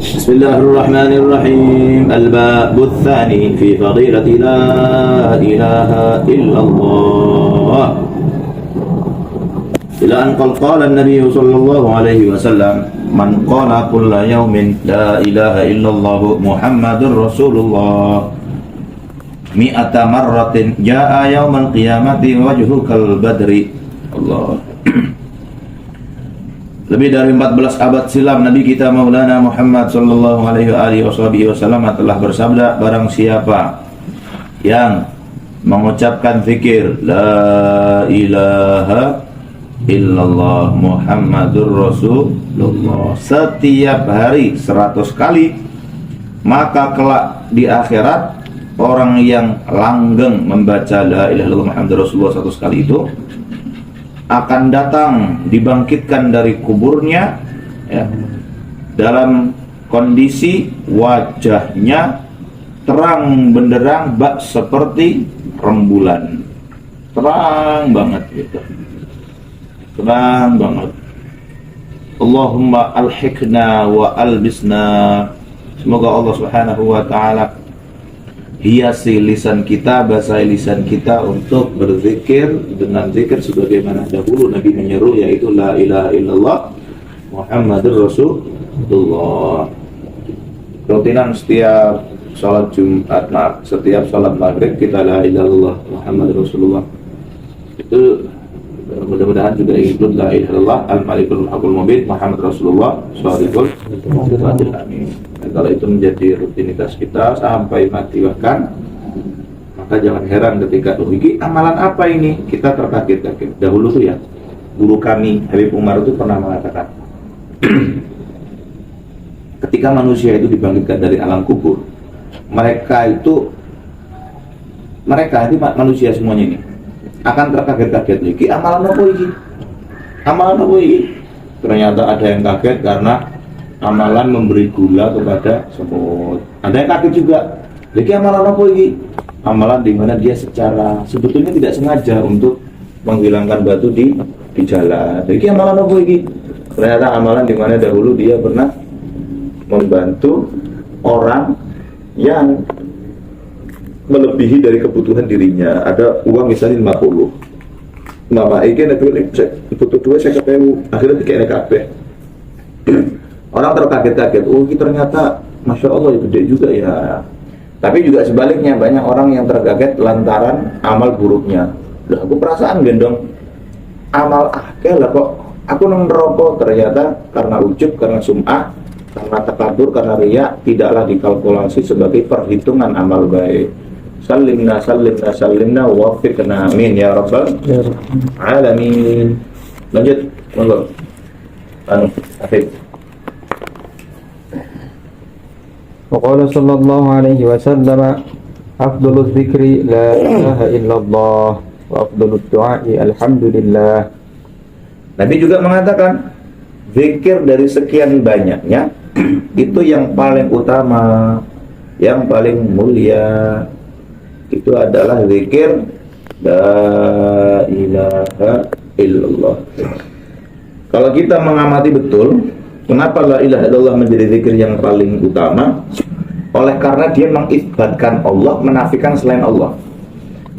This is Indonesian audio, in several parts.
Bismillahirrahmanirrahim. Al-bab tsani fi fadilati la ilaha illallah. Ila an qala an-nabiy sallallahu alaihi wasallam, man qala kulla yawmin la ilaha illallah Muhammadur Rasulullah mi'ata marratin jaa yaumal qiyamati wajhukal badri. Allah. Lebih dari 14 abad silam Nabi kita Maulana Muhammad sallallahu alaihi wasallam telah bersabda, barang siapa yang mengucapkan zikir la ilaha illallah Muhammadur Rasulullah setiap hari 100 kali, maka kelak di akhirat orang yang langgeng membaca la ilaha illallah Muhammadur Rasulullah 100 kali itu akan datang dibangkitkan dari kuburnya, ya, dalam kondisi wajahnya terang benderang bak seperti rembulan, terang banget gitu, terang banget. Allahumma alhiqna wa albisna, semoga Allah Subhanahu wa ta'ala hiasi lisan kita, basahi lisan kita untuk berzikir dengan zikir sebagaimana dahulu Nabi menyeru, yaitu la ilaha illallah Muhammadur Rasulullah. Rutinan setiap salat Jumat, setiap salat maghrib kita la ilaha illallah Muhammadur Rasulullah. Itu mudah-mudahan juga ikut la ilaha illallah al-malikul haqqul mubin Muhammad Rasulullah shadiqul fadil. Amin. Dan kalau itu menjadi rutinitas kita sampai mati bahkan, maka jangan heran ketika ini amalan apa ini, kita terkaget-kaget. Dahulu tuh ya, guru kami Habib Umar itu pernah mengatakan ketika manusia itu dibangkitkan dari alam kubur, mereka manusia semuanya ini akan terkaget-kaget lagi, amalan apa ini? Amalan apa ini? Ternyata ada yang kaget karena amalan memberi gula kepada semut. Ada yang kaget juga, lagi amalan apa ini? Amalan di mana dia secara sebetulnya tidak sengaja untuk menghilangkan batu di jalan. Lagi amalan apa ini? Ternyata amalan di mana dahulu dia pernah membantu orang yang melebihi dari kebutuhan dirinya. Ada uang misalnya 50, mama ini butuh dua, saya ketemu akhirnya dikene kabeh. Orang terkaget-kaget, oh ini ternyata masya Allah gede juga ya. Tapi juga sebaliknya, banyak orang yang terkaget lantaran amal buruknya. Lah aku perasaan gendong amal akeh lah kok aku nang neraka, ternyata karena ujub, karena sum'ah, karena takabur, karena riya, tidaklah dikalkulasi sebagai perhitungan amal baik. Salimna wafiqna, amin ya rabbal alamin. Lanjut, monggo. Afif. وقال صلى الله عليه وسلم أفضل الذكر لا إله إلا الله وأفضل الدعاء الحمد لله. Nabi juga mengatakan zikir dari sekian banyaknya itu yang paling utama, yang paling mulia itu adalah zikir la ilaha illallah. Kalau kita mengamati betul, kenapa la ilaha illallah menjadi zikir yang paling utama? Oleh karena dia mengisbatkan Allah, menafikan selain Allah.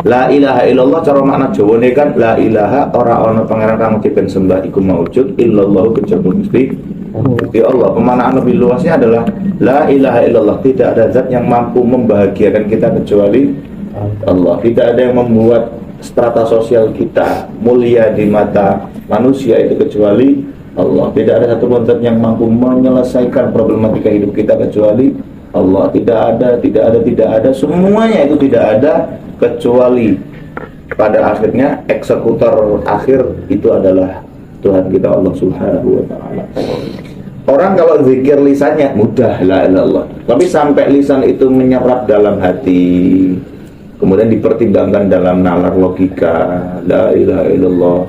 La ilaha illallah cara makna Jawane kan la ilaha ora ana pangeran kang dipen sembah iku maujud illallah kejaba Gusti Allah. Pemaknaan lebih luasnya adalah la ilaha illallah, tidak ada zat yang mampu membahagiakan kita kecuali Allah. Tidak ada yang membuat strata sosial kita mulia di mata manusia itu kecuali Allah. Tidak ada satu zat yang mampu menyelesaikan problematika hidup kita kecuali Allah. Tidak ada. Semuanya itu tidak ada kecuali pada akhirnya eksekutor akhir itu adalah Tuhan kita Allah Subhanahu wa ta'ala. Orang kalau zikir lisannya mudah la ilallah, tapi sampai lisan itu menyerap dalam hati, kemudian dipertimbangkan dalam nalar logika, la ilaha illallah,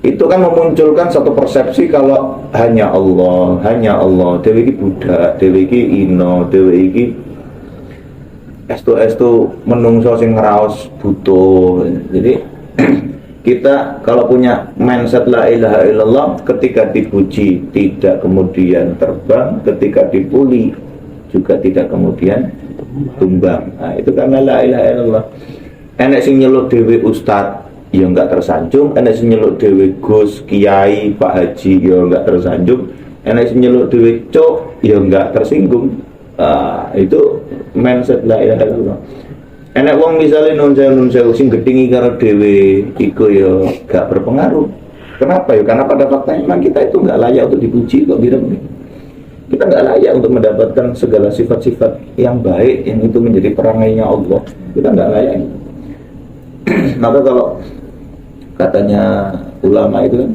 itu kan memunculkan satu persepsi kalau hanya Allah, dewe iki budak, dewe iki ino, dewe iki estu menungso sing ngraos butuh. Jadi kita kalau punya mindset la ilaha illallah, ketika dipuji tidak kemudian terbang, ketika dipuli juga tidak kemudian tumbang. Nah, itu karena la ilaha illallah. Enek sing nyeluk dhewe ustad ya enggak tersanjung, enek sing nyeluk dhewe gus, kiai, pak haji ya enggak tersanjung, enek sing nyeluk dhewe cok ya enggak tersinggung. Itu mindset la ilaha illallah. Enek wong misalnya nun sewu sing gedhingi karo dhewe iku ya gak berpengaruh. Kenapa ya? Karena pada faktanya memang kita itu gak layak untuk dipuji kok gitu. Kita gak layak untuk mendapatkan segala sifat-sifat yang baik yang itu menjadi perangainya Allah. Kita gak layak. Maka kalau katanya ulama itu kan,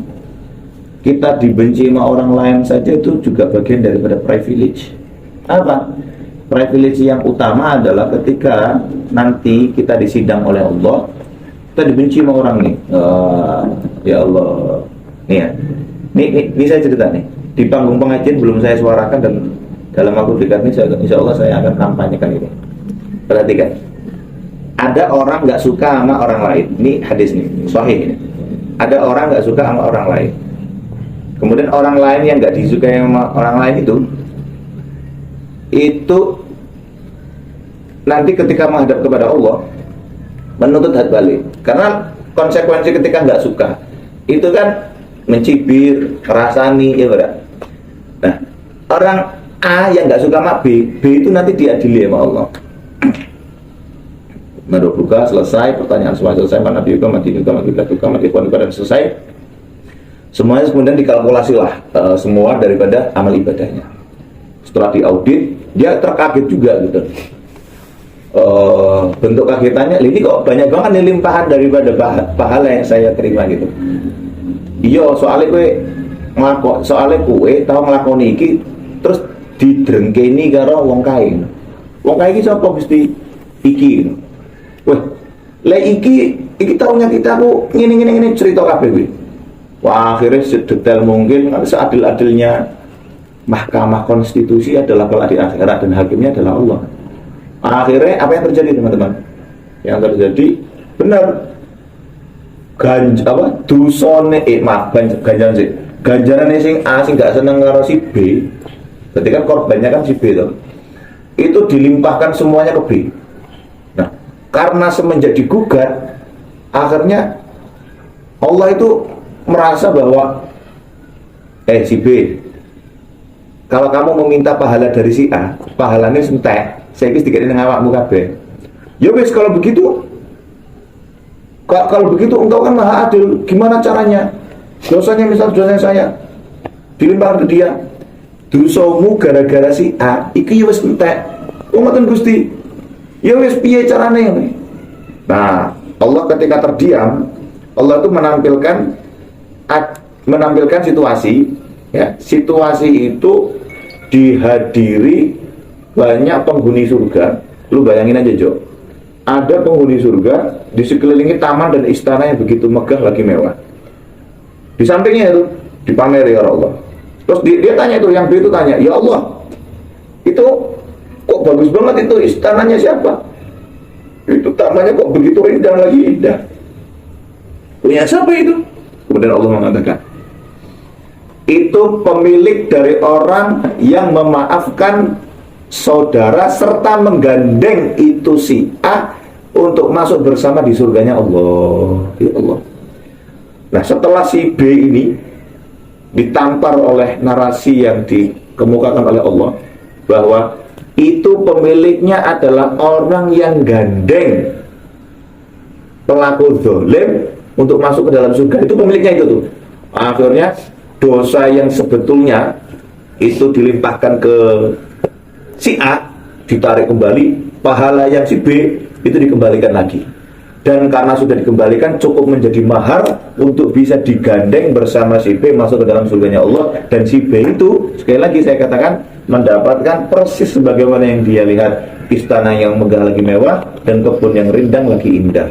kita dibenci sama orang lain saja itu juga bagian daripada privilege. Apa? Privilege yang utama adalah ketika nanti kita disidang oleh Allah, kita dibenci sama orang nih. Ya Allah. Nih ya. Ini saya cerita nih. Di panggung pengajian belum saya suarakan, dan dalam waktu dekat ini insya Allah saya akan kampanyekan ini. Perhatikan. Ada orang nggak suka sama orang lain. Ini hadis nih, sahih ini. Ada orang nggak suka sama orang lain. Kemudian orang lain yang nggak disukai sama orang lain itu nanti ketika menghadap kepada Allah menuntut hak balik. Karena konsekuensi ketika nggak suka itu kan mencibir, rasani, ya benar. Nah, orang A yang nggak suka sama B itu nanti diadili sama Allah. Buka selesai, pertanyaan semua selesai, mana juga mati juga pada selesai. Semuanya kemudian dikalkulasi lah semua daripada amal ibadahnya. Setelah diaudit, dia terkaget juga gitu. Bentuk kagetannya, ini kok banyak banget nih limpahan daripada pahala yang saya terima gitu. Iya, soalnya kue tahu ngelakoni iki terus didrengkeni karo wong kae. Wong kae iki sapa Gusti? Iki. Wah, le iki taunya kita aku ngene cerita kabeh kuwi. Wah, akhirnya sedetail mungkin, seadil-adilnya Mahkamah Konstitusi adalah kelak di akhirat dan hakimnya adalah Allah. Akhirnya apa yang terjadi teman-teman? Yang terjadi benar ganjaran sing A sing gak seneng karo si B. Berarti kan korbannya kan si B itu dilimpahkan semuanya ke B. Nah, karena semenjak digugat, akhirnya Allah itu merasa bahwa si B, kalau kamu meminta pahala dari si A, pahalanya sentek, saya kira sedikit dengan awakmu kabeh. Ya wis, kalau begitu engkau kan maha adil. Gimana caranya? Dosanya misal dosanya saya dilimpahkan ke dia. Dosamu gara-gara si A, iki ya wis entek. Ngoten Gusti. Ya wis piye carane? Nah, Allah ketika terdiam, Allah itu menampilkan situasi, ya, situasi itu dihadiri banyak penghuni surga. Lu bayangin aja Jo, ada penghuni surga di sekelilingi taman dan istana yang begitu megah lagi mewah. Di sampingnya itu dipameri oleh Allah. Terus dia tanya itu, yang B itu tanya, ya Allah, itu kok bagus banget itu istananya siapa? Itu tamannya kok begitu indah. Punya siapa itu? Kemudian Allah mengatakan, itu pemilik dari orang yang memaafkan saudara serta menggandeng itu si A untuk masuk bersama di surganya Allah. Ya Allah. Nah, setelah si B ini ditampar oleh narasi yang dikemukakan oleh Allah bahwa itu pemiliknya adalah orang yang gandeng pelaku zalim untuk masuk ke dalam surga, itu pemiliknya itu tuh. Akhirnya dosa yang sebetulnya itu dilimpahkan ke si A ditarik kembali, pahala yang si B itu dikembalikan lagi. Dan karena sudah dikembalikan, cukup menjadi mahar untuk bisa digandeng bersama si B masuk ke dalam surganya Allah. Dan si B itu, sekali lagi saya katakan, mendapatkan persis sebagaimana yang dia lihat, istana yang megah lagi mewah dan kebun yang rindang lagi indah.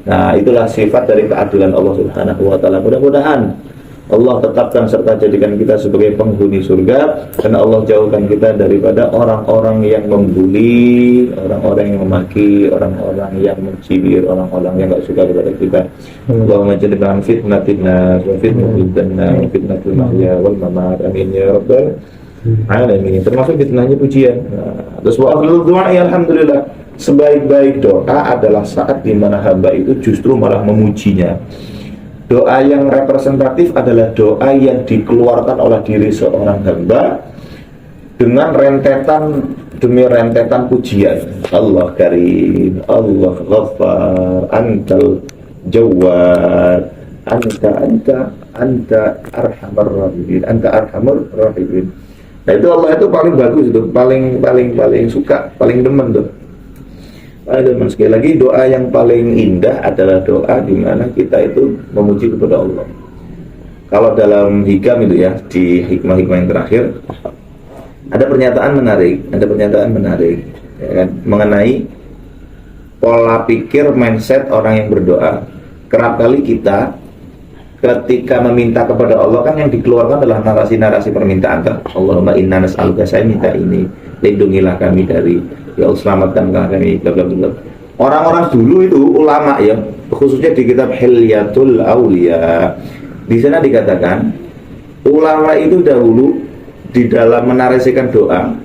Nah, itulah sifat dari keadilan Allah Subhanahu wa ta'ala. Mudah-mudahan Allah tetapkan serta jadikan kita sebagai penghuni surga, dan Allah jauhkan kita daripada orang-orang yang membuli, orang-orang yang memaki, orang-orang yang mencibir, orang-orang yang enggak suka kepada kita. Allahumma jannibna fitnatin nas wa fitnatul jannah wa fitnatul mahya wal mamat. Amin ya rabbal alamin. Termasuk fitnahnya pujian. Terus wa akhiru du'a alhamdulillah. Sebaik-baik doa adalah saat di mana hamba itu justru malah memujinya. Doa yang representatif adalah doa yang dikeluarkan oleh diri seorang hamba dengan rentetan demi rentetan pujian. Allah Karim, Allah Ghaffar, Antal Jawad, Anta Arhamar Rahimin, Anta Arhamar Rahimin. Nah itu Allah itu paling bagus itu, paling suka, paling demen tuh. Dan sekali lagi doa yang paling indah adalah doa di mana kita itu memuji kepada Allah. Kalau dalam hikam itu ya, di hikmah-hikmah yang terakhir ada pernyataan menarik ya kan, mengenai pola pikir mindset orang yang berdoa. Kerap kali kita ketika meminta kepada Allah kan yang dikeluarkan adalah narasi-narasi permintaan kan. Allahumma inna nas'aluka, saya minta ini, lindungilah kami dari, ya Allah selamatkan kami, bla bla bla. Orang-orang dulu itu ulama ya, khususnya di kitab Hilyatul Auliya, di sana dikatakan ulama itu dahulu di dalam menarasikan doa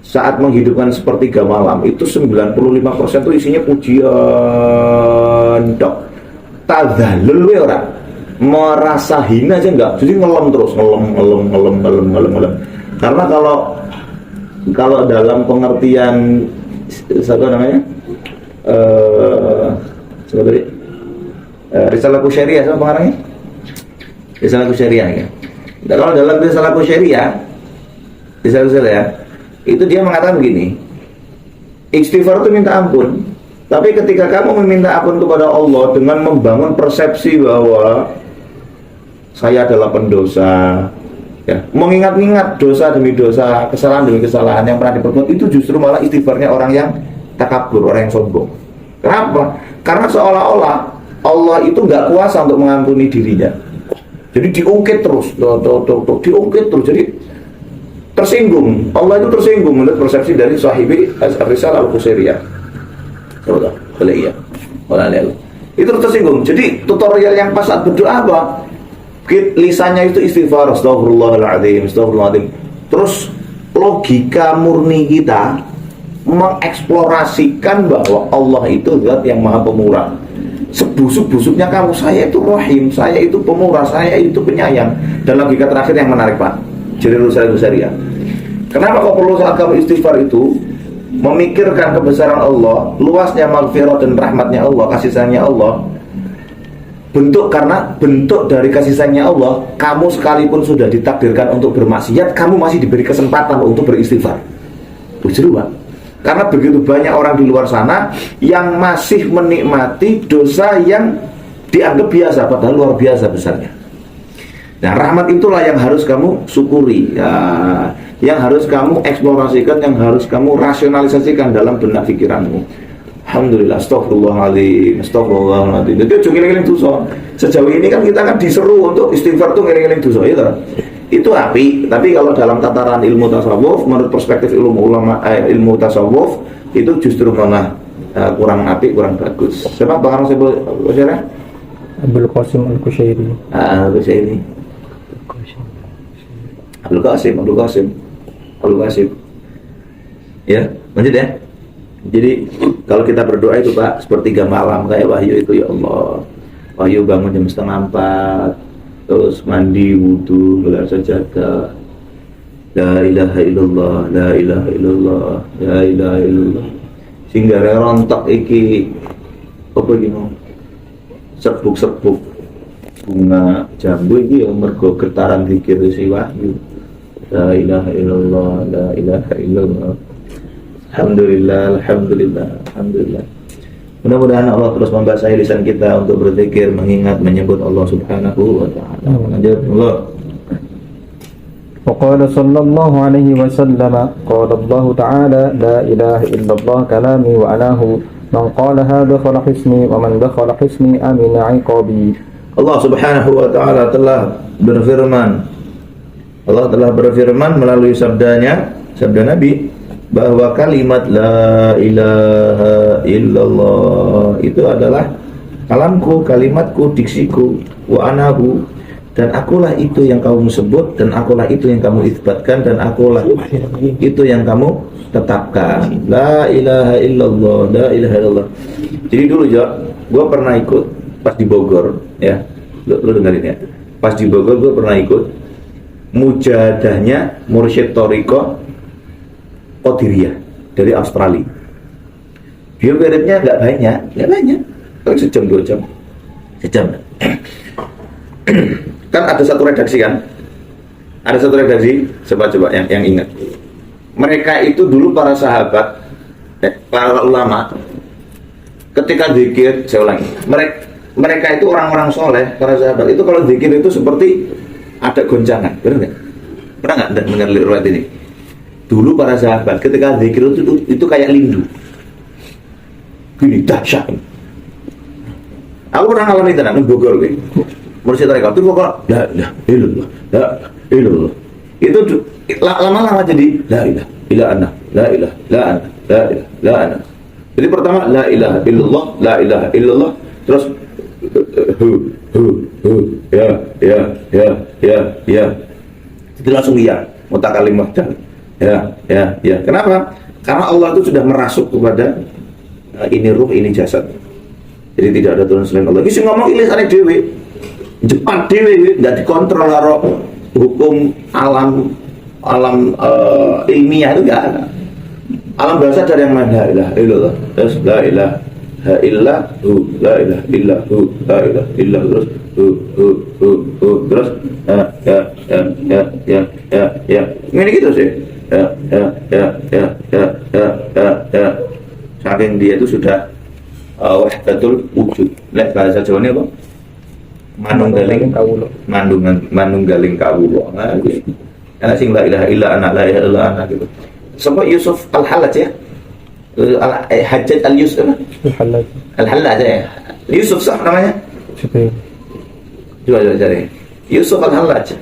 saat menghidupkan sepertiga malam itu 95% itu isinya pujian dok. Tadzallul we ora, merasa hina aja enggak, jadi ngelem terus, ngelem. Karena kalau dalam pengertian apa namanya seperti Risalah Syariah sama pengarangnya Risalah Syariah ya. Nah, kalau dalam Risalah Syariah itu dia mengatakan begini, istighfar itu minta ampun, tapi ketika kamu meminta ampun kepada Allah dengan membangun persepsi bahwa saya adalah pendosa ya, mengingat-ingat dosa demi dosa, kesalahan demi kesalahan yang pernah diperbuat, itu justru malah istighfarnya orang yang takabur, orang yang sombong. Kenapa? Karena seolah-olah Allah itu nggak kuasa untuk mengampuni dirinya. Jadi diungkit terus, diungkit terus. Jadi tersinggung. Allah itu tersinggung menurut persepsi dari sahibi Risalah Al-Qusairiyah. Coba, boleh iya. Itu tersinggung. Jadi tutorial yang pas saat berdoa apa? Lisannya itu istighfar, astagfirullahaladzim. Terus logika murni kita mengeksplorasikan bahwa Allah itu zat yang maha pemurah. Sebusuk-busuknya kamu, saya itu rahim, saya itu pemurah, saya itu penyayang. Dan logika terakhir yang menarik Pak, jadi Risalah Syariah. Kenapa kok perlu saat kamu istighfar itu memikirkan kebesaran Allah, luasnya maghfirah dan rahmatnya Allah, kasih sayangnya Allah? Karena bentuk dari kasih sayangnya Allah, kamu sekalipun sudah ditakdirkan untuk bermaksiat, kamu masih diberi kesempatan untuk beristighfar. Seru Pak. Karena begitu banyak orang di luar sana yang masih menikmati dosa yang dianggap biasa, padahal luar biasa besarnya. Nah, rahmat itulah yang harus kamu syukuri ya, yang harus kamu eksplorasikan, yang harus kamu rasionalisasikan dalam benak pikiranmu. Alhamdulillah, astagfirullahaladzim. Jadi ngiling-ngiling dosa. Sejauh ini kan kita kan diseru untuk istighfar tuh ngiling-ngiling dosa, ya kan? Itu api. Tapi kalau dalam tataran ilmu tasawuf, menurut perspektif ilmu tasawuf, itu justru malah kurang api, kurang bagus. Siapa Bang Arang Syariah? Abdul Qasim Al-Qusairi. Abdul Qasim. Ya, lanjut ya. Jadi kalau kita berdoa itu Pak, sepertiga malam kayak wahyu itu, ya Allah, wahyu bangun jam 3:30, terus mandi, wudu, gelar sajadah, la ilaha illallah, la ilaha illallah, la ilaha illallah, sehingga rontok iki apa gini, serbuk bunga jambu iki ya mergo getaran zikir si wahyu, la ilaha illallah, la ilaha illallah. Alhamdulillah. Mudah-mudahan Allah terus membasahi lisan kita untuk berzikir, mengingat, menyebut Allah Subhanahu wa ta'ala. Lanjut Allah. وقال صلى الله عليه وسلم قال الله تعالى لا إله إلا الله كلامي وأناه من قال هذا دخل حصني ومن دخل حصني أمن عقابي Allah Subhanahu wa taala telah berfirman melalui sabdanya, sabda Nabi, bahwa kalimat la ilaha illallah itu adalah kalamku, kalimatku, diksiku, wa anahu, dan akulah itu yang kamu sebut, dan akulah itu yang kamu isbatkan, dan akulah itu yang kamu tetapkan. La ilaha illallah, la ilaha illallah. Jadi dulu gue pernah ikut pas di Bogor, ya, lu dengerin ya, pas di Bogor gue pernah ikut mujadahnya Mursyid Thariqah Qadiriyah dari Australia. Biomeritnya nggak banyak, sejam 2 jam. Kan ada satu redaksi coba yang ingat. Mereka itu dulu para sahabat, para ulama, ketika zikir, saya ulangi, mereka itu orang-orang soleh, para sahabat itu kalau zikir itu seperti ada goncangan, benar nggak? Pernah nggak dengar riwayat ini? Dulu para sahabat ketika zikir itu kayak lindu, gini dahsyat. Aku pernah ngalamin tenang di Bogor, Mursyid Thariqah itu pokok la ilaha illallah, la ilallah. Itu lama-lama jadi la ilaha illa ana, la ilaha la ana, la ilaha la ana. Jadi pertama la ilaha illallah, terus ya. Itu langsung iya, mutakalim wahdah. Ya. Kenapa? Karena Allah itu sudah merasuk kepada ini ruh, ini jasad. Jadi tidak ada Tuhan selain Allah. Bisa ngomong ilisannya dewe, Jepang dewe, nggak dikontrol karo hukum alam ilmiah itu nggak ada. Alam bahasa dari yang mana? La ilaha illallah, terus la ilaha illahu, la ilaha illahu, la ilaha illahu, terus terus ya. Ini gitu sih. Ya. Saking dia itu sudah wahdatul wujud. Lek bahasa Jawane apa? Manunggaling kawula. Nah, ana sing la ilaha illa ana, la ilaha illa ana gitu. Sampai Yusuf Al-Hallaj ya. Hajjaj Al-Yusuf Al-Hallaj ya. Yusuf sah namanya? Coba cari. Yusuf Al-Hallaj.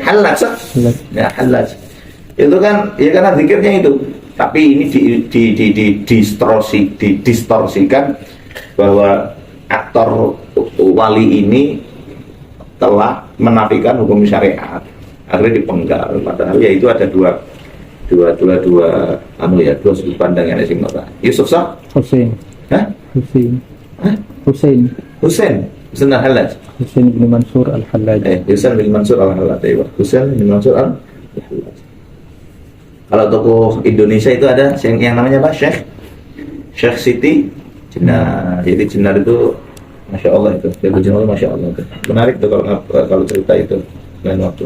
Hallaj sah? Ya, Hallaj. Itu kan ya karena zikirnya itu. Tapi ini didistorsikan bahwa aktor wali ini telah menafikan hukum syariat, akhirnya dipenggal. Padahal ya itu ada dua sudut pandang yang sing nota. Yusuf sah? Hussein. Hah? Hussein Al-Hallaj. Hussein bin Mansur Al-Hallaj. Hussein bin Mansur Al-Hallaj. Hussein bin Mansur Al-Hallaj. Kalau tokoh Indonesia itu ada yang namanya apa? Syekh Siti Jenar. Jadi Jenar itu Masya Allah itu. Dia Jenar Masya Allah itu. Menarik tuh kalau cerita itu lain waktu.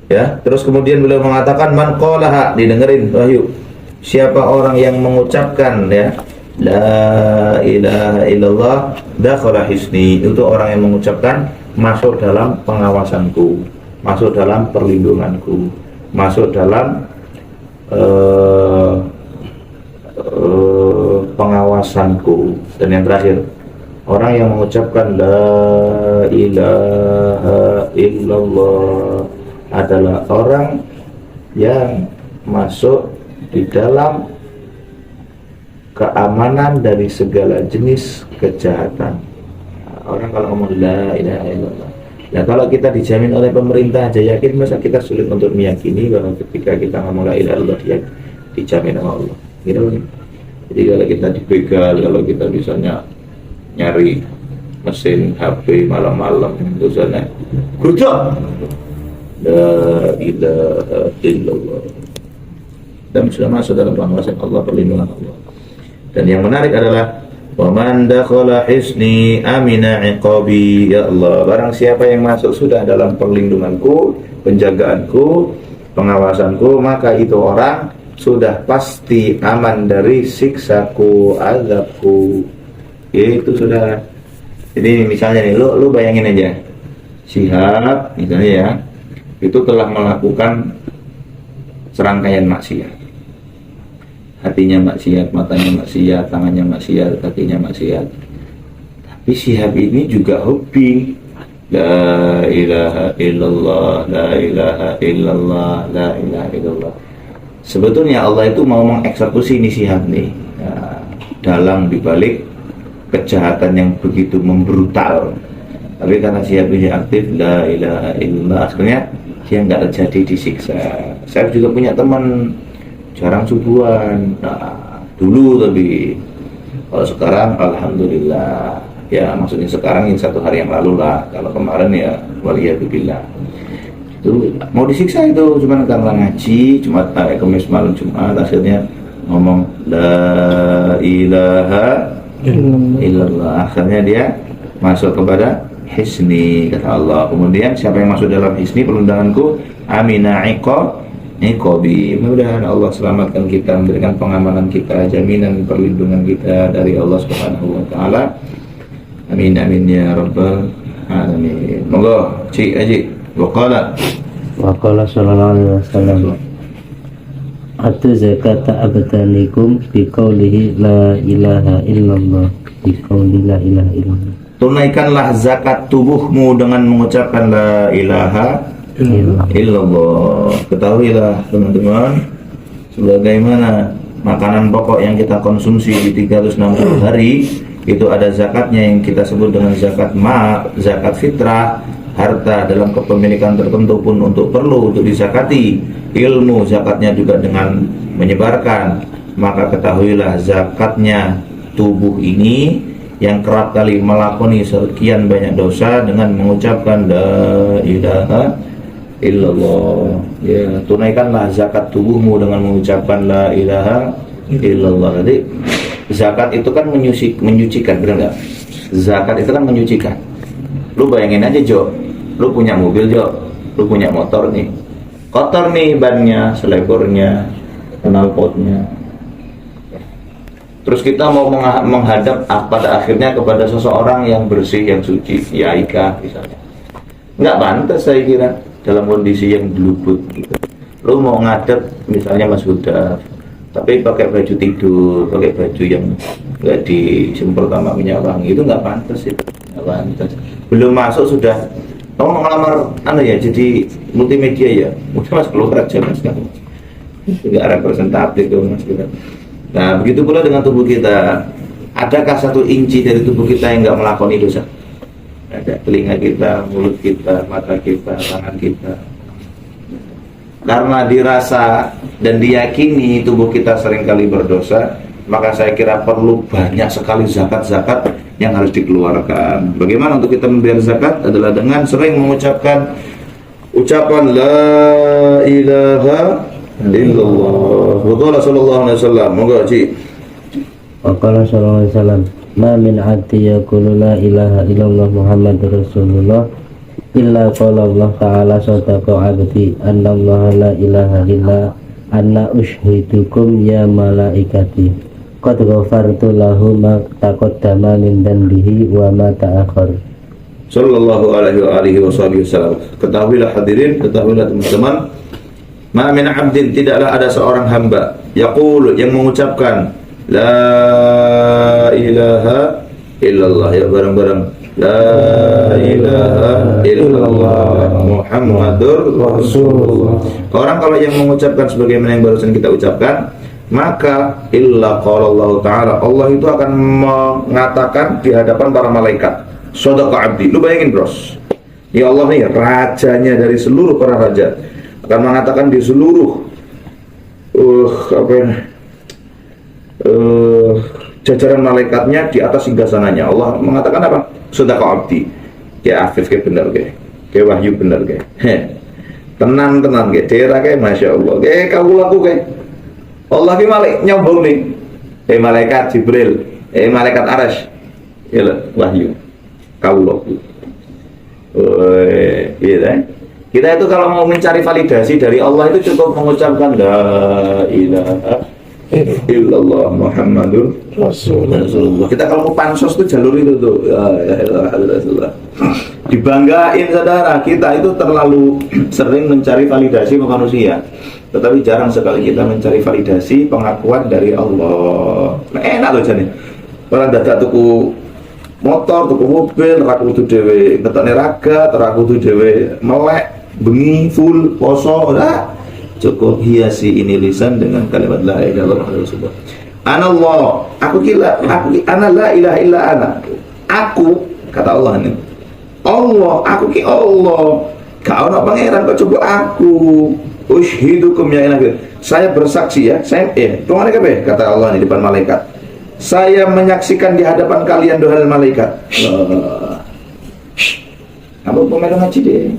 Ya, terus kemudian beliau mengatakan man qalaha, didengerin Wahyu. Siapa orang yang mengucapkan ya la ilaha illallah dakhala hisni, itu orang yang mengucapkan masuk dalam pengawasanku, masuk dalam perlindunganku, masuk dalam pengawasanku. Dan yang terakhir, orang yang mengucapkan la ilaha illallah adalah orang yang masuk di dalam keamanan dari segala jenis kejahatan. Orang kalau ngomong la ilaha illallah, ya kalau kita dijamin oleh pemerintah aja yakin, masa kita sulit untuk meyakini bahwa ketika kita ngomong la ilaha illallah dia dijamin oleh Allah gitu. Jadi kalau kita dibegal, kalau kita misalnya nyari mesin HP malam-malam itu sana gudang la ilaha illallah, dan sudah masuk dalam pengawasan Allah, perlindungan Allah. Dan yang menarik adalah wa man dakhala hisni amina iqabi, ya Allah, barang siapa yang masuk sudah dalam perlindunganku, penjagaanku, pengawasanku, maka itu orang sudah pasti aman dari siksaku, azabku. Itu sudah. Jadi misalnya nih, lu bayangin aja, Syihab misalnya ya, itu telah melakukan serangkaian maksiat. Hatinya maksiat, matanya maksiat, tangannya maksiat, kakinya maksiat. Tapi Syihab ini juga hobi. La ilaha illallah, la ilaha illallah, la ilaha illallah. Sebetulnya Allah itu mau mengeksekusi ini Syihab nih. Nah, dalam dibalik kejahatan yang begitu membrutal. Tapi karena Syihab ini aktif, la ilaha illallah, akhirnya dia nggak terjadi disiksa. Saya juga punya teman jarang subuhan. Nah, dulu tapi kalau sekarang alhamdulillah. Ya maksudnya sekarang ini 1 hari yang lalu lah. Kalau kemarin ya waliyadzubillah. Itu mau disiksa itu cuman karena ngaji Jumat, Kamis malam Jumat akhirnya ngomong la ilaha illallah. Akhirnya dia masuk kepada hisni kata Allah. Kemudian siapa yang masuk dalam hisni perundanganku amina iqabi. Mudah-mudahan Allah selamatkan kita, memberikan pengamanan kita, jaminan perlindungan kita dari Allah Subhanahu wa taala. Amin amin ya rabbal alamin. Monggo Cik Haji. Waqala sallallahu alaihi wasallam atu zakata abtanikum biqaulihi la ilaha illallah, biqauli la ilaha illallah. Tunaikanlah zakat tubuhmu dengan mengucapkan la ilaha illallah. Ketahuilah teman-teman, sebagaimana makanan pokok yang kita konsumsi di 360 hari itu ada zakatnya yang kita sebut dengan zakat zakat fitrah. Harta dalam kepemilikan tertentu pun perlu untuk dizakati. Ilmu zakatnya juga dengan menyebarkan. Maka ketahuilah zakatnya tubuh ini yang kerap kali melakoni sekian banyak dosa dengan mengucapkan la ilaha illallah. Ya, tunaikanlah zakat tubuhmu dengan mengucapkan la ilaha illallah. Jadi zakat itu kan menyucikan, benar nggak? Zakat itu kan menyucikan. Lu bayangin aja Jo, lu punya mobil Jo, lu punya motor nih, kotor nih bannya, selebornya, knalpotnya. Terus kita mau menghadap pada akhirnya kepada seseorang yang bersih, yang suci, ya Ika misalnya. Nggak pantas saya kira dalam kondisi yang gelubut gitu. Lu mau ngadep misalnya Mas Huda, tapi pakai baju tidur, pakai baju yang nggak disemprot sama minyak wangi, itu nggak pantas itu, nggak pantas. Belum masuk sudah mau ngelamar jadi multimedia ya, udah Mas keluar aja Mas, nggak representatif tuh Mas kita. Nah begitu pula dengan tubuh kita. Adakah 1 inci dari tubuh kita yang nggak melakoni dosa? Ada. Telinga kita, mulut kita, mata kita, tangan kita. Karena dirasa dan diyakini tubuh kita seringkali berdosa, maka saya kira perlu banyak sekali zakat-zakat yang harus dikeluarkan. Bagaimana untuk kita membayar zakat? Adalah dengan sering mengucapkan ucapan la ilaha illallah. Wa sallallahu alaihi wasallam. Moga Cik. Wa qala sallallahu alaihi wasallam ma min 'abdi yaqulu la ilaha illallah Muhammadur Rasulullah illa qala Allah ta'ala sadaqa 'abdi anna Allah la ilaha illa anna ushidukum ya malaikati qad ghafartu lahu ma taqaddama min dhanbihi wa ma ta'akhkhar. Sallallahu alaihi wasallam. Ketahuilah hadirin, ketahuilah teman-teman, ma min 'abdin, tidaklah ada seorang hamba yaqulu, yang mengucapkan la ilaha illallah, ya bareng-bareng, la ilaha illallah Muhammadur Rasulullah. Orang kalau yang mengucapkan sebagaimana yang barusan kita ucapkan, maka illa qala Allah Ta'ala, Allah itu akan mengatakan di hadapan para malaikat, sadaqa abdi. Lu bayangin bros, ya Allah nih rajanya dari seluruh para raja akan mengatakan di seluruh jajaran malaikatnya di atas singgasananya, Allah mengatakan apa? Sadaqa abdi. Ya Afif ke bener ke Wahyu bener ke tenang ke daerah ke Masya Allah ke kau laku ke Allah ke malik nyombong nih malaikat Jibril malaikat Arash ya Wahyu kau laku. Iya kita itu kalau mau mencari validasi dari Allah itu cukup mengucapkan la ilaha illallah Muhammadur Rasulullah. Kita kalau mau pansos tuh jalur itu tuh ya, dibanggain saudara. Kita itu terlalu sering mencari validasi manusia, tetapi jarang sekali kita mencari validasi pengakuan dari Allah. Nah, enak loh jadi orang dadak tuku motor, tuku mobil, ra kudu dhewe ngetokne raga, ra kudu dhewe melek, bengi full poso, ora. Cukup hiasi ini lisan dengan kalimat la ilaha illallah Rasulullah. Anallah, aku ana la ilaha illa ana. Aku, kata Allah ini. Allah, aku ki Allah. Gak ono pangeran kok coba aku. Ushidukum ya ilahi. Saya bersaksi ya, tuangane kabeh kata Allah di depan malaikat. Saya menyaksikan di hadapan kalian doa malaikat. Apa pemain ngaji deh?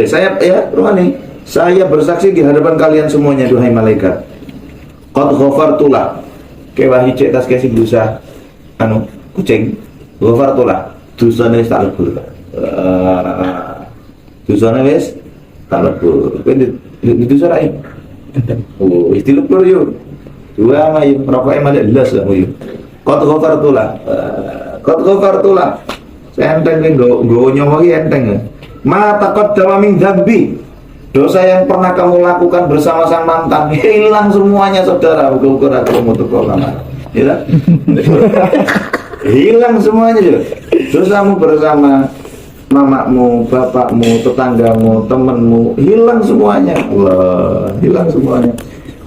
Saya ruhani. Saya bersaksi di hadapan kalian semuanya duhai malaikat. Qad ghafartulah. Kewahi cek tas kasih berusaha kucing. Ghafartulah. Dosane wis tak lebur. Dosane wis tak lebur. Itu sarai. Oh, wis dilebur yo. Dua mah yo rokoknya malah jelas lah yo. Qad ghafartulah. Saya enteng nggo nyawa iki enteng. Ma taqaddama min dzambi. Dosa yang pernah kamu lakukan bersama sang mantan hilang semuanya, saudara. Ukur aku mau teko kamar. Ya. Hilang semuanya juga. Dosamu bersama mamamu, bapakmu, tetanggamu, temanmu, hilang semuanya. Allah, hilang semuanya.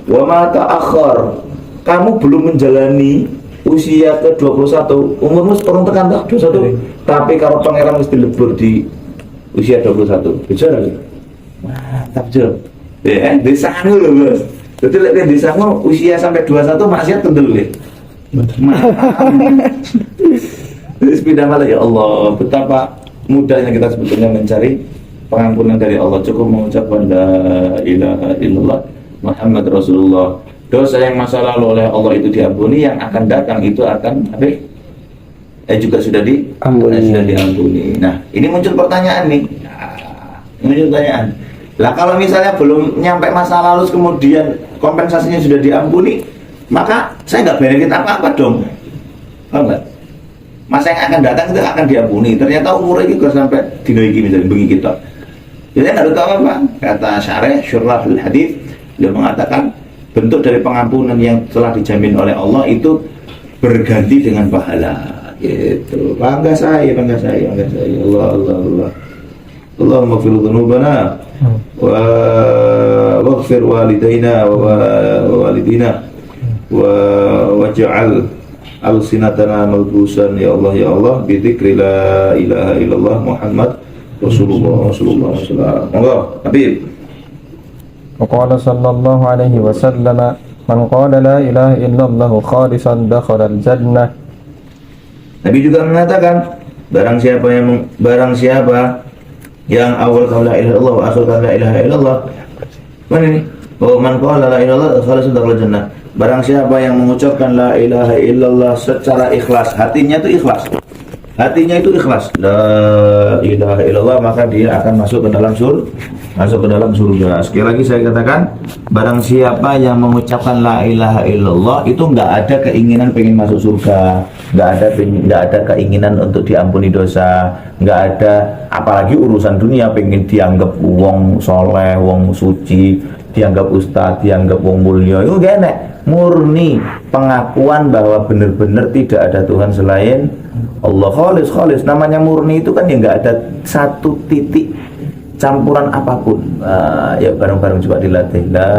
Wa ma ta'akhkhar. Kamu belum menjalani usia ke-21, umurmu seperti tekan 21, tapi kalau pangeran mesti lebur di usia 21. Bicara lagi. Mantap, Jo. Desamu loh, Bos. Jadi lek desamu usia sampai 21 maksiat kendel ya. Terus pindah malah, ya Allah, betapa mudahnya kita sebetulnya mencari pengampunan dari Allah. Cukup mengucapkan la ilaha illallah Muhammad Rasulullah. Dosa yang masa lalu oleh Allah itu diampuni, yang akan datang itu akan juga sudah diampuni. Nah, ini muncul pertanyaan nih. Muncul pertanyaan. Lah kalau misalnya belum nyampe masa lalu kemudian kompensasinya sudah diampuni, maka saya nggak benefit apa-apa dong. Paham nggak? Masa yang akan datang itu akan diampuni. Ternyata umur ini gak sampai dino iki misalnya bengi kita. Jadi nggak tahu apa. Kata Syarih Syurahul Hadits, dia mengatakan bentuk dari pengampunan yang telah dijamin oleh Allah itu berganti dengan pahala. Gitu. Bangga saya. Allah. Allahumma fil dhunubana wa waghfir walidayna wa walidina waj'al alsinatana malbusan ya Allah bi dzikri la ilaha illallah Muhammad Rasulullah sallallahu alaihi wasallam. Monggo, Habib. وقال صلى الله عليه وسلم من قال لا إله إلا الله خالصا دخل الجنة. Nabi juga mengatakan barang siapa yang awal qala la ilaha illallah wa akhir qala la ilaha illallah. Mana ini? Oh, man qala la ilaha illallah khalisan dakhal jannah. Barang siapa yang mengucapkan la ilaha illallah secara ikhlas, hatinya itu ikhlas. La ilaha illallah, maka dia akan masuk ke dalam surga. Sekali lagi saya katakan, barang siapa yang mengucapkan la ilaha illallah itu nggak ada keinginan pengen masuk surga, nggak ada keinginan untuk diampuni dosa, nggak ada apalagi urusan dunia pengen dianggap wong soleh, wong suci, dianggap ustadz, dianggap wong mulia. Itu gak enak. Murni pengakuan bahwa benar-benar tidak ada Tuhan selain Allah. Khalis. Namanya murni itu kan ya nggak ada satu titik campuran apapun. Ya bareng-bareng coba dilatih. La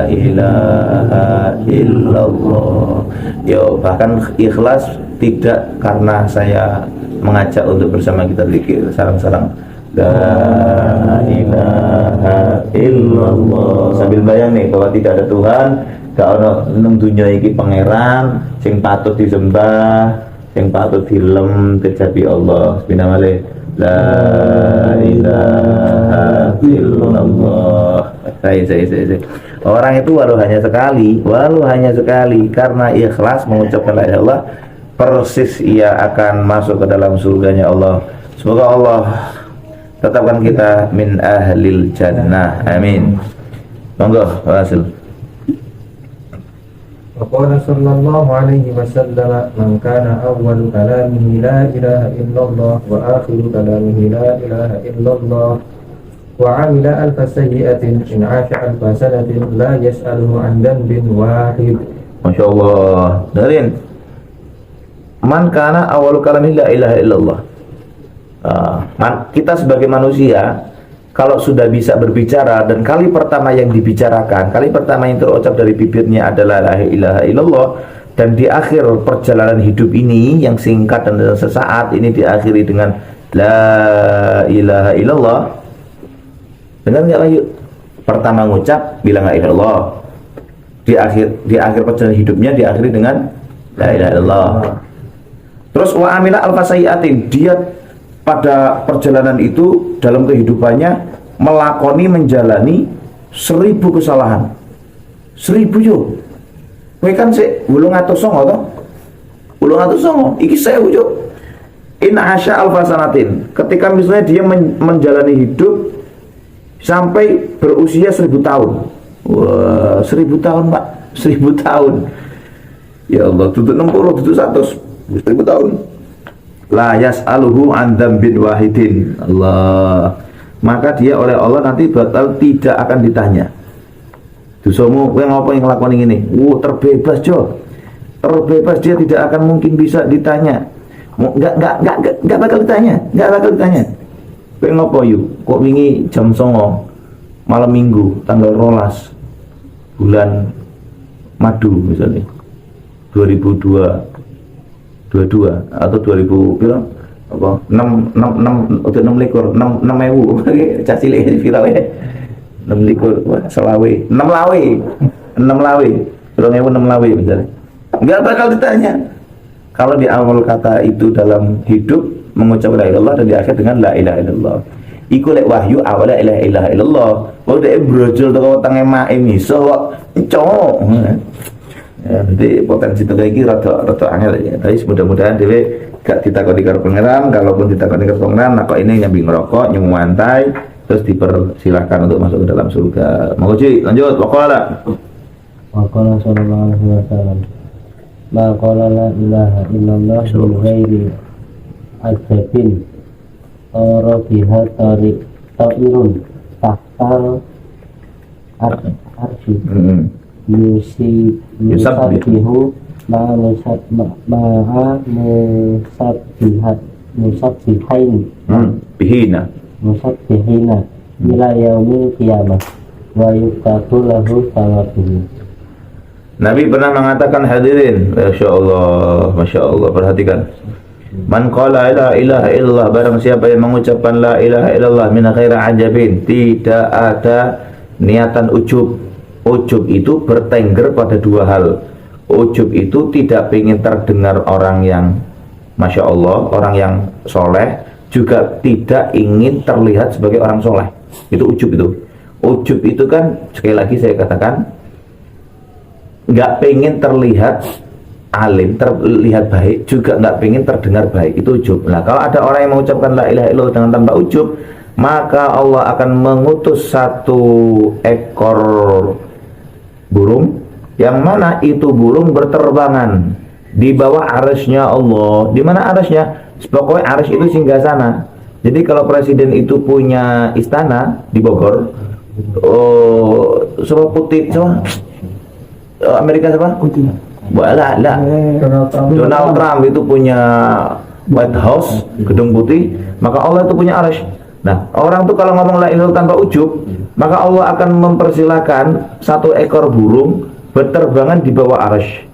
ilaha illallah. Ya bahkan ikhlas tidak karena saya mengajak untuk bersama kita zikir. Sarang-sarang. La ilaha illallah. Sambil bayang nih bahwa tidak ada Tuhan, gak ada nang dunya iki pangeran sing patut disembah, sing patut dilem kejabi Allah. Bismillahirrahmanirrahim. La ilaha illallah. Saya. Orang itu walau hanya sekali karena ikhlas mengucapkan la ilaha illallah, persis ia akan masuk ke dalam surganya Allah. Semoga Allah tetapkan kita min ahlil jannah. Amin. Monggo, hasil. وقال صلى الله عليه وسلم من كان أول كلامه لا إله إلا الله وآخر كلامه لا إله إلا الله وعمل ألف سيئة إن عاش ألف سنة لا يسأله عن ذنب واحد. Masya Allah. Dengerin. Man kana awwalu kalami la ilaha illallah. Kita sebagai manusia kalau sudah bisa berbicara dan kali pertama yang dibicarakan, kali pertama yang terucap dari bibirnya adalah la ilaha illallah, dan di akhir perjalanan hidup ini yang singkat dan sesaat ini diakhiri dengan la ilaha illallah. Dengar nggak Pak Yu? Pertama ngucap bilang la ilaha illallah. Di akhir perjalanan hidupnya diakhiri dengan la ilaha illallah. Terus wa amila alfasayatin, dia pada perjalanan itu dalam kehidupannya menjalani 1000 kesalahan. 1000 yo. Kowe kan sik 809 to? 809 iki 1000 yo. In asya alfasanatin. Ketika misalnya dia menjalani hidup sampai berusia 1000 tahun. Wah, 1000 tahun, Pak. 1000 tahun. Ya Allah, tutup 60, tutup 100. 1000 tahun. La yas'aluhu an dzambin wahidin. Allah. Maka dia oleh Allah nanti bakal tidak akan ditanya. Dosamu kowe ngopo yang nglakoni ngene? Terbebas, Jo. Terbebas, dia tidak akan mungkin bisa ditanya. Enggak bakal ditanya, enggak bakal ditanya. Kowe ngopo yu? Kok wingi jam 09.00 malam Minggu tanggal 12 bulan Madu misalnya 2022 atau 2000 piro apa 6 untuk 6 likur 6.000 cah cilik viral ya 6 likur selawe 6 lawe 6 lawe 2006 lawe misalnya enggak bakal ditanya kalau di awal kata itu dalam hidup mengucap la ilaha illallah dan di akhir dengan la ilaha illallah iku lek wahyu awalnya la ilaha illallah kok dhek brojol teko wetenge mae miso kok cowok ya, nanti potensi itu kayak gitu rada angel ya. Tapi mudah-mudahan dewe gak ditakoni karo pangeran, kalaupun ditakoni karo pangeran, nah kok ini nyambi ngerokok, nyemu mantai, terus dipersilahkan untuk masuk ke dalam surga. Mau Ci, lanjut. Waqala sallallahu alaihi wasallam. Ma qala la ilaha illallah min ghairi adzabin rabiha ta'irun tahtal arshi. Yusabbihu ma'a musabbihain musabbihina ila yaumil qiyamah wa yuktatu lahu sawabuhu. Nabi pernah mengatakan, hadirin, Masya Allah, perhatikan. Man qala la ilaha illallah, barang siapa yang mengucapkan la ilaha illallah min ghairi ajabin, tidak ada niatan ujub. Ujub itu bertengger pada dua hal. Ujub itu tidak ingin terdengar orang yang Masya Allah, orang yang soleh, juga tidak ingin terlihat sebagai orang soleh. Itu ujub itu. Ujub itu kan, sekali lagi saya katakan, nggak pengen terlihat alim, terlihat baik, juga nggak pengen terdengar baik. Itu ujub. Nah, kalau ada orang yang mengucapkan la ilaha illallah dengan tanpa ujub, maka Allah akan mengutus satu ekor burung, yang mana itu burung berterbangan di bawah arasnya Allah. Di mana arasnya? Pokoknya aras itu singgasana. Jadi kalau presiden itu punya istana di Bogor, siapa putih, siapa? Amerika siapa? Lah. Donald Trump itu punya White House, gedung putih, maka Allah itu punya aras. Nah, orang tuh kalau ngomong la ilaha tanpa ujub, maka Allah akan mempersilahkan satu ekor burung berterbangan di bawah arsy.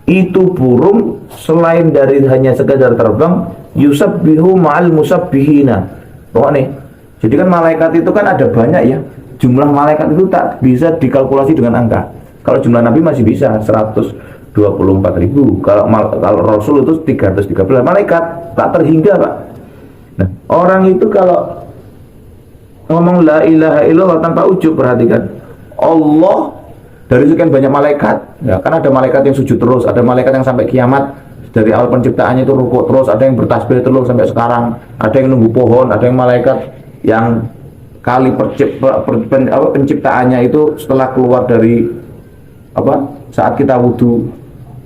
Itu burung selain dari hanya sekedar terbang, yusabbihu ma'al musabbihina. Pokoknya, jadi kan malaikat itu kan ada banyak ya. Jumlah malaikat itu tak bisa dikalkulasi dengan angka. Kalau jumlah Nabi masih bisa 124.000. Kalau Rasul itu 313 malaikat, tak terhingga, Pak. Nah, orang itu kalau ngomong la ilaha illallah tanpa ujub, perhatikan, Allah dari sekian banyak malaikat, ya, kan ada malaikat yang sujud terus, ada malaikat yang sampai kiamat dari awal penciptaannya itu rukuk terus, ada yang bertasbih terus sampai sekarang, ada yang nunggu pohon, ada yang malaikat yang kali penciptaannya itu setelah keluar dari saat kita wudhu.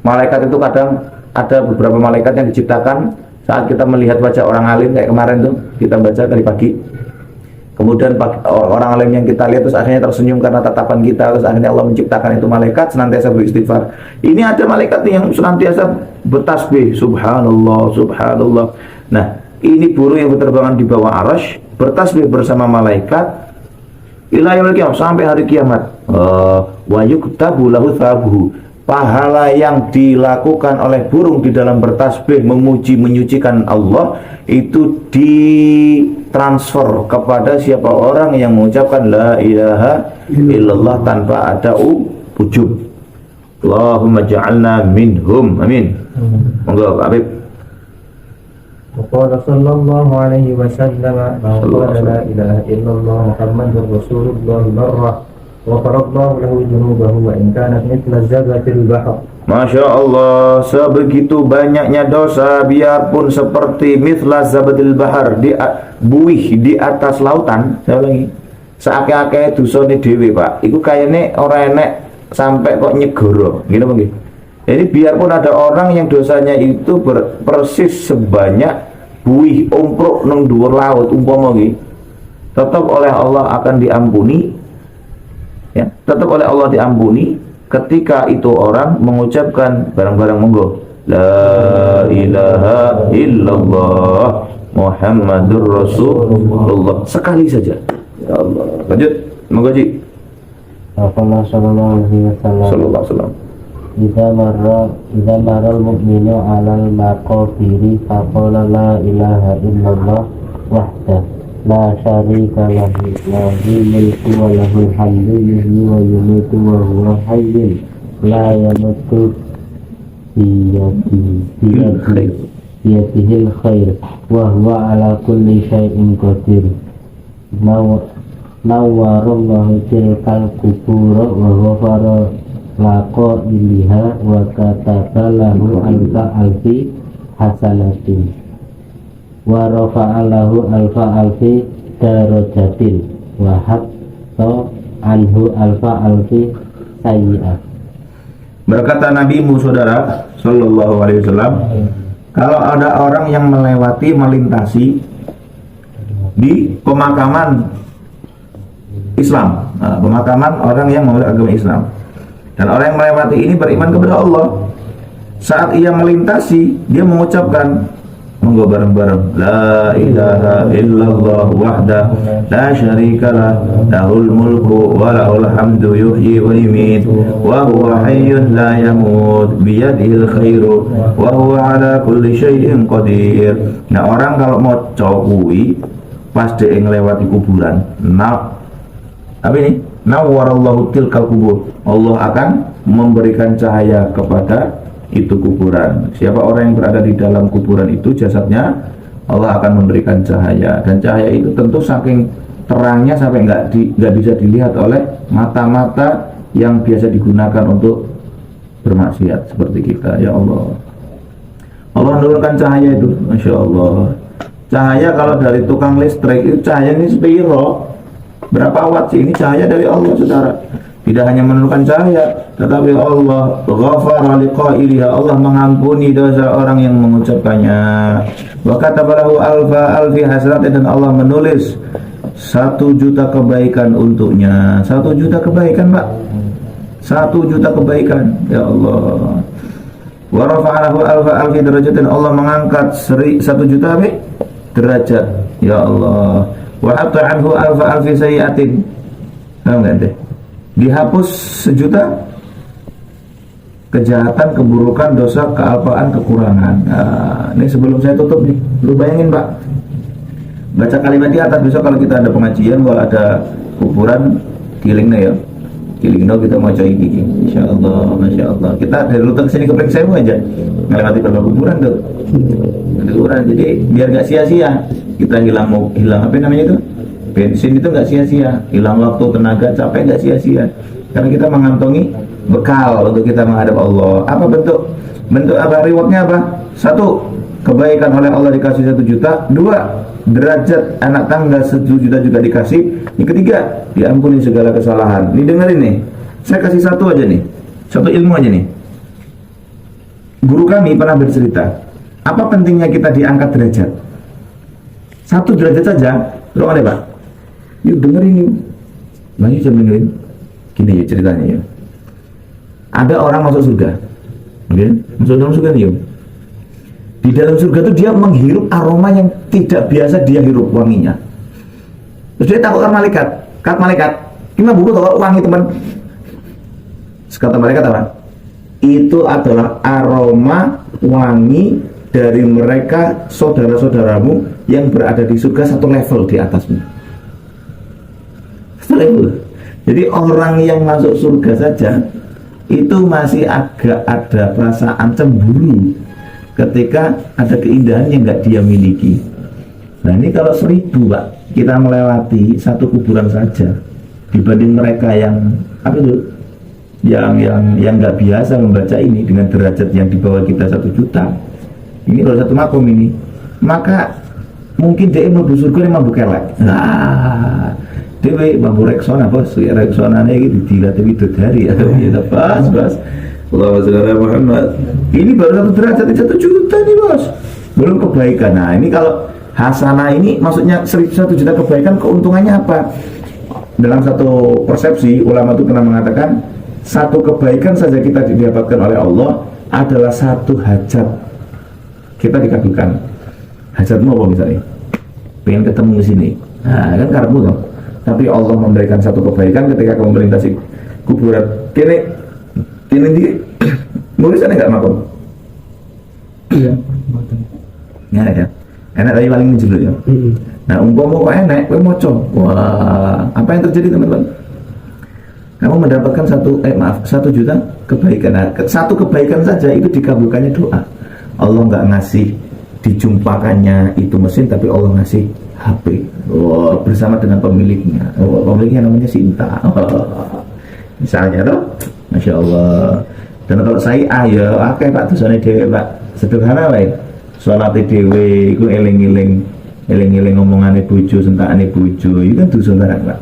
Malaikat itu kadang ada beberapa malaikat yang diciptakan saat kita melihat wajah orang alim, kayak kemarin tuh kita baca dari pagi. Kemudian orang alim yang kita lihat terus akhirnya tersenyum karena tatapan kita, terus akhirnya Allah menciptakan itu malaikat senantiasa beristighfar. Ini ada malaikat yang senantiasa bertasbih, subhanallah, subhanallah. Nah, ini burung yang berterbangan di bawah arasy bertasbih bersama malaikat ila yaumil qiyamah, sampai hari kiamat. Wa yuktabu lahu thawabuhu. Pahala yang dilakukan oleh burung di dalam bertasbih memuji menyucikan Allah itu ditransfer kepada siapa orang yang mengucapkan la ilaha illallah tanpa ada ujub. Allahumma ja'alna minhum. Amin. Monggo Pak Habib. وقال صلى الله عليه وسلم من قال لا إله إلا الله محمد رسول الله مرة غفر الله له ذنوبه وإن كانت مثل زبد البحر. Masya Allah, sebegitu banyaknya dosa biarpun seperti mithla zabadil bahar, di buih di atas lautan. Saya ulangi, seake-ake dosane dhewe Pak, iku kayaknya orang enek sampai kok nyegoro gitu mungkin. Jadi biarpun ada orang yang dosanya itu persis sebanyak buih umpruk nang dhuwur laut umpama nggih, tetap oleh Allah akan diampuni. Ya, tetap oleh Allah diampuni ketika itu orang mengucapkan barang-barang monggo la ilaha illallah Muhammadur Rasulullah sekali saja. Ya Allah. Lanjut, monggo Ji. Rasulullah sallallahu alaihi wasallam Idza marral mu'minu 'alal maqabiri faqala la ilaha illallah wahdah la syarika lahu lahul mulku wa lahul hamdu yuhyi wa yumiitu wa huwa hayyun la yamutu biyadihil khair wa huwa ala kulli syai'in qadir. Nawwarallahu tilkal kubura wa ghafara laqo iliha wa kataba lahu alfi hasanatin wa rafa'alahu alfi darajatin wa hatta anhu alfi sayyi'ah. Berkata Nabimu saudara sallallahu alaihi wasallam, kalau ada orang yang melintasi di pemakaman Islam, pemakaman orang yang memeluk agama Islam, dan orang yang melewati ini beriman kepada Allah, saat ia melintasi dia mengucapkan monggo bareng-bareng la ilaha illallah wahdah la syarikalah lahul mulku wa lahul hamdu yuhyi wa yumiit wa huwa hayyun la yamut biyadihil khairu wa huwa ala kulli syai'in qadir. Nah, orang kalau mau cowok pas dia ngelewati kuburan, apa ini? Nawwarallahu tilkal kubur, Allah akan memberikan cahaya kepada itu kuburan. Siapa orang yang berada di dalam kuburan itu jasadnya, Allah akan memberikan cahaya, dan cahaya itu tentu saking terangnya sampai nggak bisa dilihat oleh mata-mata yang biasa digunakan untuk bermaksiat seperti kita. Ya Allah, Allah menurunkan cahaya itu, masya Allah. Cahaya kalau dari tukang listrik itu cahaya ini sepiro, berapa watt sih? Ini cahaya dari Allah saudara. Tidak hanya menurunkan cahaya, tetapi Allah ghafara liqailiha, Allah mengampuni dosa orang yang mengucapkannya. Wa katabalahu alfi hasanat, dan Allah menulis 1.000.000 kebaikan untuknya. 1.000.000 kebaikan Pak, 1.000.000 kebaikan. Ya Allah. Wa rafa'alahu alfi derajat, dan Allah mengangkat 1.000.000 derajat. Ya Allah. Wa hatta anhu alfi sayyi'atin. Paham enggak deh? Dihapus 1.000.000 kejahatan, keburukan, dosa, kealpaan, kekurangan. Nah, ini sebelum saya tutup nih, lu bayangin Pak, baca kalimat di atas. Besok kalau kita ada pengajian, kalau ada kuburan, kilingnya ya, kilingnya kita mau coy gigi, insya Allah, masya Allah. Kita dari Lutung kesini ke Pringsewu aja melewati beberapa kuburan tuh, kuburan. Jadi biar nggak sia-sia kita hilang apa namanya itu, bensin itu nggak sia-sia, hilang waktu, tenaga, capek nggak sia-sia, karena kita mengantongi bekal untuk kita menghadap Allah. Apa bentuk apa rewardnya apa? 1, kebaikan oleh Allah dikasih 1.000.000. 2, derajat anak tangga 1.000.000 juga dikasih. Yang ketiga, diampuni segala kesalahan. Ini dengerin nih, saya kasih satu aja nih, satu ilmu aja nih. Guru kami pernah bercerita, apa pentingnya kita diangkat derajat? 1 derajat saja, lu ada Pak, Yuk dengerin yuk. Nah, yuk dengerin. Gini ya ceritanya ya. Ada orang masuk surga. Oke, masuk dalam surga nih yuk. Di dalam surga itu dia menghirup aroma yang tidak biasa dia hirup wanginya. Terus dia takutkan malaikat. Kata malaikat, gimana buku tahu wangi teman? Kata malaikat apa? Itu adalah aroma wangi dari mereka saudara-saudaramu yang berada di surga satu level di atasmu. Satu level. Jadi orang yang masuk surga saja itu masih agak ada perasaan cemburu ketika ada keindahan yang nggak dia miliki. Nah ini kalau 1000 Pak, kita melewati satu kuburan saja dibanding mereka yang apa itu? Yang nggak biasa membaca ini dengan derajat yang di bawah kita 1 juta. Ini kalau satu makom ini, maka mungkin dia mau surga dia mau kelek. Nah, dewe mau reksona bos, reksona ini gitu dilatih itu dari ya, pas. Allahumma sholli ala Muhammad. Ini baru 1 derajat 1 juta nih bos, belum kebaikan. Nah ini kalau hasanah ini maksudnya 1 juta kebaikan, keuntungannya apa? Dalam satu persepsi ulama itu pernah mengatakan, satu kebaikan saja kita didapatkan oleh Allah adalah 1 hajat kita dikabulkan. Hajatmu apa misalnya? Pengen ketemu di sini. Nah, kan karepmu dong. Tapi Allah memberikan satu kebaikan ketika kamu melintasi kuburan. Kini di nulisannya nggak makom? Iya. Nggak ada. Enak tapi paling menjelur ya. Nah, umpama kok enak, kowe maca. Wah, apa yang terjadi teman-teman? Kamu mendapatkan 1 juta kebaikan. Nah, 1 kebaikan saja itu dikabulkannya doa. Allah nggak ngasih dijumpakannya itu mesin, tapi Allah ngasih HP. Bersama dengan pemiliknya. Pemiliknya namanya Sinta. Misalnya toh, Masya Allah. Dan kalau saya ya, akeh Pak dosane dhewe Pak. Sederhana wae. Salat dhewe iku eling-eling ngomongane bojo, sentakane bojo. Itu kan dosa barang Pak.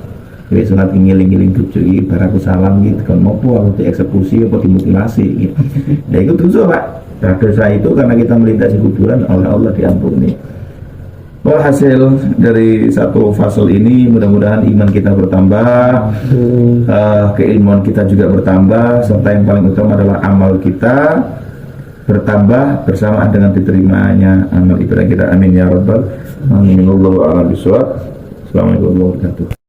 Wis sunat ngiling-ngiling bojo iki baraku salam gitu kan mopo aku dieksekusi apa dimutilasi gitu. Nah itu dosa Pak. Nah, dosa itu karena kita melintasi kuburan oleh Allah diampuni. Hasil dari satu fasal ini mudah-mudahan iman kita bertambah, keilmuan kita juga bertambah, serta yang paling utama adalah amal kita bertambah bersamaan dengan diterimanya amal ibadah kita. Amin ya rabbal alamin. Wallahu a'lam bishawab. Assalamualaikum warahmatullahi wabarakatuh.